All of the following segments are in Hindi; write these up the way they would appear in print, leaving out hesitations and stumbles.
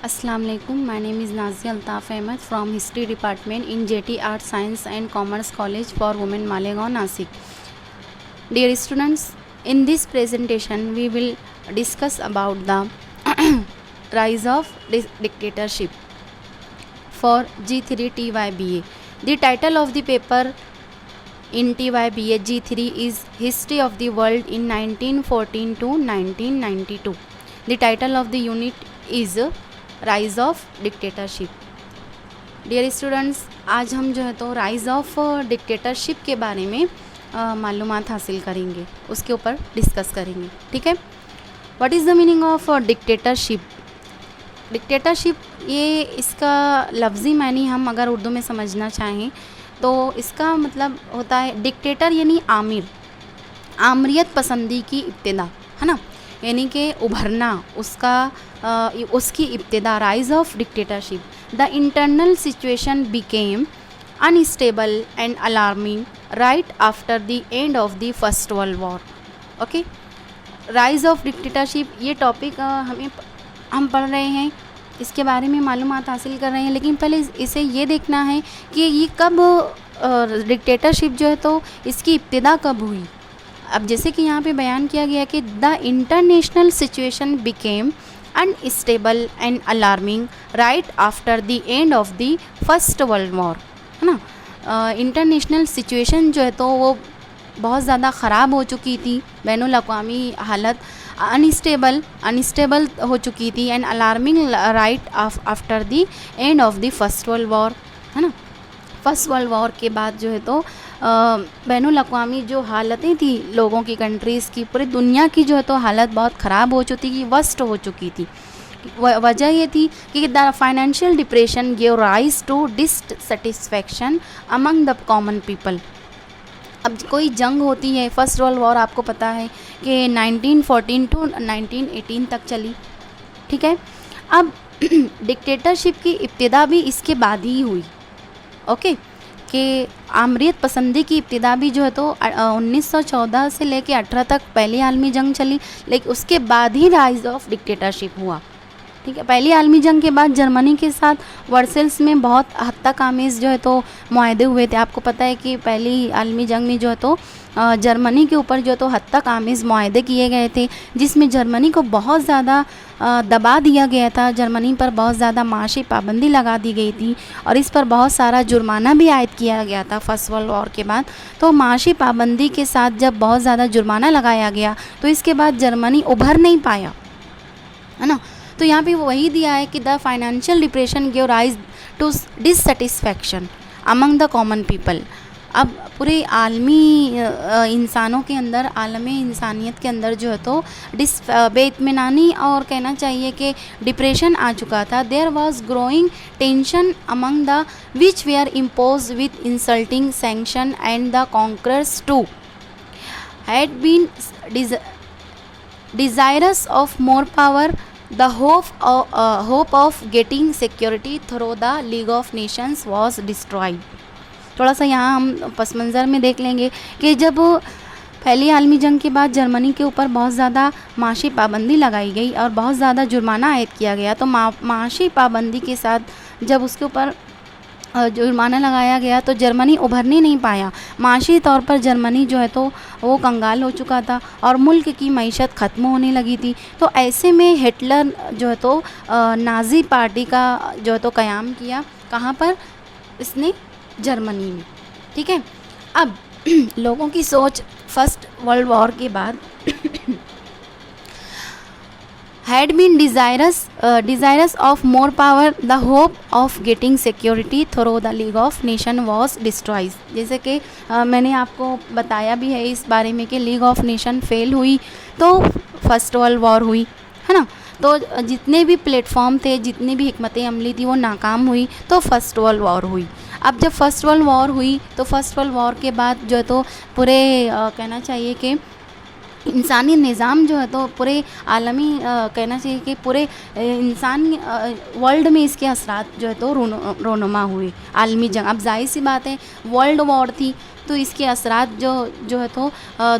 Assalamu alaikum. My name is Nazia Altaf Ahmed from History Department in JT Art Science and Commerce College for Women, Malegaon, Nasik. Dear students, in this presentation we will discuss about the rise of dictatorship for G3 TYBA. The title of the paper in TYBA G3 is History of the World in 1914 to 1992. The title of the unit is rise of dictatorship. Dear students, आज हम जो है तो राइज़ ऑफ डिक्टेटरशिप के बारे में मालूमात हासिल करेंगे, उसके ऊपर डिस्कस करेंगे. ठीक है. What is the meaning of dictatorship? Dictatorship ये इसका लफ्ज़ी मानी हम अगर उर्दू में समझना चाहें तो इसका मतलब होता है डिक्टेटर यानी आमिर, आमरियत पसंदी की इब्तिदा, है ना, यानी कि उभरना, उसकी इब्तिदा. Rise of dictatorship. The internal situation became unstable and alarming right after the end of the first world war. Okay. Rise of dictatorship ये टॉपिक हम पढ़ रहे हैं, इसके बारे में मालूमात हासिल कर रहे हैं, लेकिन पहले इसे ये देखना है कि ये कब डिक्टेटरशिप जो है तो इसकी इब्तिदा कब हुई. अब जैसे कि यहाँ पे बयान किया गया कि the international situation became unstable and alarming right after the end of the first world war, है ना. इंटरनेशनल सिचुएशन जो है तो वो बहुत ज़्यादा ख़राब हो चुकी थी, बैनुल अक़वामी हालत अनस्टेबल हो चुकी थी, and alarming right after the end of the first world war, है ना. फर्स्ट वर्ल्ड वॉर के बाद जो है तो बैनुल अक़वामी जो हालतें थी लोगों की, कंट्रीज़ की, पूरी दुनिया की जो है तो हालत बहुत ख़राब हो चुकी थी, वर्स्ट हो चुकी थी. वजह ये थी कि the financial depression give rise to dissatisfaction among the common people. अब कोई जंग होती है, फर्स्ट वर्ल्ड वॉर आपको पता है कि 1914 टू 1918 तक चली. ठीक है. अब डिक्टेटरशिप की इब्तिदा भी इसके बाद ही हुई. ओके. कि आमरियत पसंदी की इब्तिदा भी जो है तो 1914 से लेके 18 तक पहली आलमी जंग चली, लेकिन उसके बाद ही राइज ऑफ डिक्टेटरशिप हुआ. ठीक है. पहली आलमी जंग के बाद जर्मनी के साथ वर्सेल्स में बहुत हद तक आमेज़ जो है तो मुआहदे हुए थे. आपको पता है कि पहली आलमी जंग में जो है तो जर्मनी के ऊपर जो है तो हद तक आमेज़ मुआहदे किए गए थे, जिसमें जर्मनी को बहुत ज़्यादा दबा दिया गया था. जर्मनी पर बहुत ज़्यादा माशी पाबंदी लगा दी गई थी और इस पर बहुत सारा जुर्माना भी आयद किया गया था फर्स्ट वर्ल्ड वॉर के बाद. तो माशी पाबंदी के साथ जब बहुत ज़्यादा जुर्माना लगाया गया तो इसके बाद जर्मनी उभर नहीं पाया, है ना. तो यहाँ पे वही दिया है कि the financial depression give rise to dissatisfaction among the common people. अब पूरे आलमी इंसानों के अंदर, आलमी इंसानियत के अंदर जो है तो बेइत्मीनानी और कहना चाहिए कि डिप्रेशन आ चुका था. There was growing tension among the which were impose with insulting sanction and the conquerors to had been desirous of more power. The hope of getting security through the League of Nations was destroyed. थोड़ा सा यहाँ हम पस मंज़र में देख लेंगे कि जब पहली आलमी जंग के बाद जर्मनी के ऊपर बहुत ज़्यादा माशी पाबंदी लगाई गई और बहुत ज़्यादा जुर्माना आयद किया गया, तो माशी पाबंदी के साथ जब उसके ऊपर जुर्माना लगाया गया तो जर्मनी उभरने नहीं पाया. माशी तौर पर जर्मनी जो है तो वो कंगाल हो चुका था और मुल्क की मईशत ख़त्म होने लगी थी. तो ऐसे में हिटलर जो है तो नाज़ी पार्टी का जो है तो क़याम किया. कहाँ पर? इसने जर्मनी में. ठीक है. अब लोगों की सोच फर्स्ट वर्ल्ड वॉर के बाद had been desirous of more power. The hope of getting security through the League of Nation was destroyed. जैसे कि मैंने आपको बताया भी है इस बारे में कि लीग ऑफ नेशन फेल हुई तो फर्स्ट वर्ल्ड वॉर हुई, है ना. तो जितने भी प्लेटफॉर्म थे, जितनी भी हिकमत अमली थी वो नाकाम हुई तो फर्स्ट वर्ल्ड वॉर हुई. अब जब फर्स्ट वर्ल्ड वॉर हुई तो फर्स्ट वर्ल्ड वॉर के बाद जो है तो पूरे कहना चाहिए कि इंसानी निज़ाम जो है तो पूरे आलमी कहना चाहिए कि पूरे इंसान वर्ल्ड में इसके असरात जो है तो रोनुमा हुए। आलमी जंग, अब जाहिर सी बात है वर्ल्ड वॉर थी तो इसके असरात जो है तो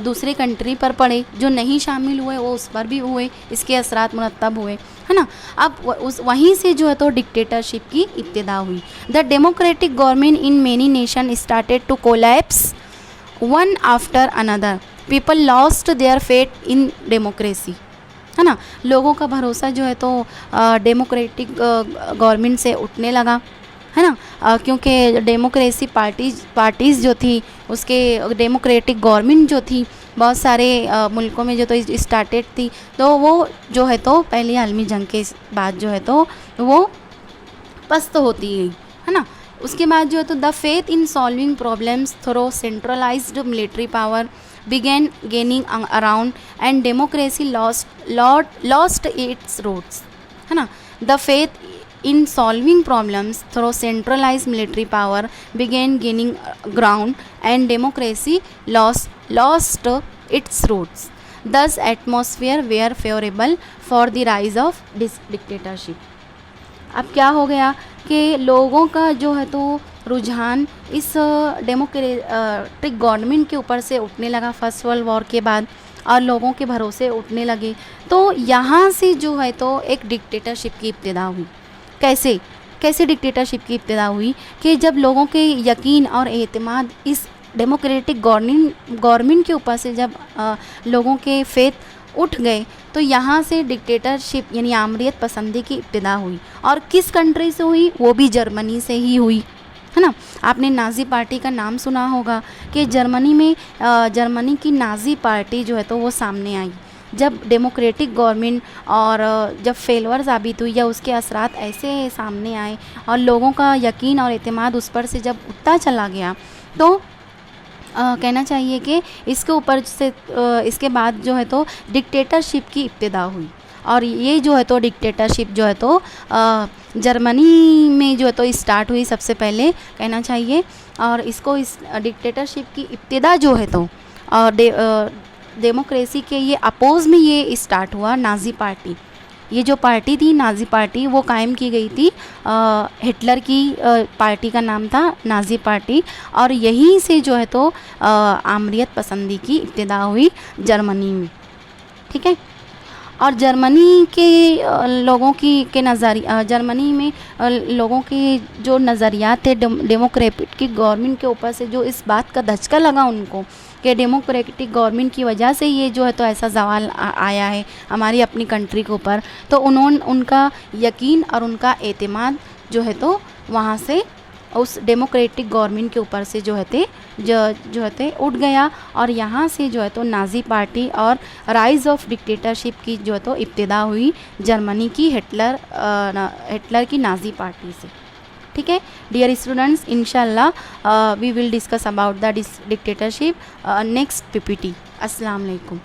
दूसरे कंट्री पर पड़े, जो नहीं शामिल हुए वो उस पर भी हुए, इसके असरात मुरतब हुए, है ना। अब वहीं से जो है तो डिक्टेटरशिप की इब्तिदा हुई। The democratic government in many nation started to collapse one after another. People lost their faith in democracy, है ना। लोगों का भरोसा जो है तो डेमोक्रेटिक गवर्नमेंट से उठने लगा, है ना, क्योंकि डेमोक्रेसी पार्टीज़ जो थी, उसके डेमोक्रेटिक गवर्नमेंट जो थी बहुत सारे मुल्कों में जो तो स्टार्टेड थी, तो वो जो है तो पहली आलमी जंग के बाद जो है तो वो पस्त होती गई, है ना। उसके बाद जो है तो the faith in solving problems through centralised military power began gaining around and democracy lost its roots, है ना। The faith in solving problems through centralized military power began gaining ground and democracy lost its roots. Thus atmosphere were favorable for the rise of dictatorship. अब क्या हो गया कि लोगों का जो है तो रुझान इस डेमोक्रेटिक गवर्नमेंट के ऊपर से उठने लगा फर्स्ट वर्ल्ड वॉर के बाद, और लोगों के भरोसे उठने लगे। तो यहाँ से जो है तो एक डिक्टेटरशिप की इब्तिदा हुई। कैसे डिक्टेटरशिप की इब्तिदा हुई कि जब लोगों के यकीन और एतमाद इस डेमोक्रेटिक गवर्नमेंट के ऊपर से जब लोगों के फेथ उठ गए, तो यहाँ से डिक्टेटरशिप यानी आमरीत पसंदी की इब्तिदा हुई। और किस कंट्री से हुई? वो भी जर्मनी से ही हुई, है ना। आपने नाज़ी पार्टी का नाम सुना होगा कि जर्मनी में जर्मनी की नाज़ी पार्टी जो है तो वो सामने आई जब डेमोक्रेटिक गवर्नमेंट और जब फेलवर साबित हुई या उसके असरात ऐसे सामने आए और लोगों का यकीन और एतमाद उस पर से जब उठता चला गया, तो कहना चाहिए कि इसके ऊपर से इसके बाद जो है तो डिक्टेटरशिप की इब्तिदा हुई। और ये जो है तो डिक्टेटरशिप जो है तो जर्मनी में जो है तो स्टार्ट हुई सबसे पहले, कहना चाहिए। और इसको इस डिक्टेटरशिप की इब्तिदा जो है तो डेमोक्रेसी के ये अपोज़ में ये स्टार्ट हुआ। नाज़ी पार्टी, ये जो पार्टी थी नाज़ी पार्टी, वो कायम की गई थी। हिटलर की पार्टी का नाम था नाज़ी पार्टी, और यहीं से जो है तो आमरीत पसंदी की इब्तिदा हुई जर्मनी में, ठीक है। और जर्मनी के लोगों के नज़रिया, जर्मनी में लोगों के जो नज़रियात थे डेमोक्रेटिक गवर्नमेंट के ऊपर से, जो इस बात का धचका लगा उनको कि डेमोक्रेटिक गवर्नमेंट की वजह से ये जो है तो ऐसा ज़वाल आया है हमारी अपनी कंट्री के ऊपर, तो उनका यकीन और उनका एतमाद जो है तो वहाँ से उस डेमोक्रेटिक गवर्नमेंट के ऊपर से जो है उठ गया। और यहाँ से जो है तो नाज़ी पार्टी और राइज़ ऑफ डिक्टेटरशिप की जो है तो इब्तिदा हुई जर्मनी की हिटलर की नाज़ी पार्टी से, ठीक है। डियर स्टूडेंट्स, इंशाल्लाह we will discuss about the dictatorship next PPT। अस्सलाम वालेकुम।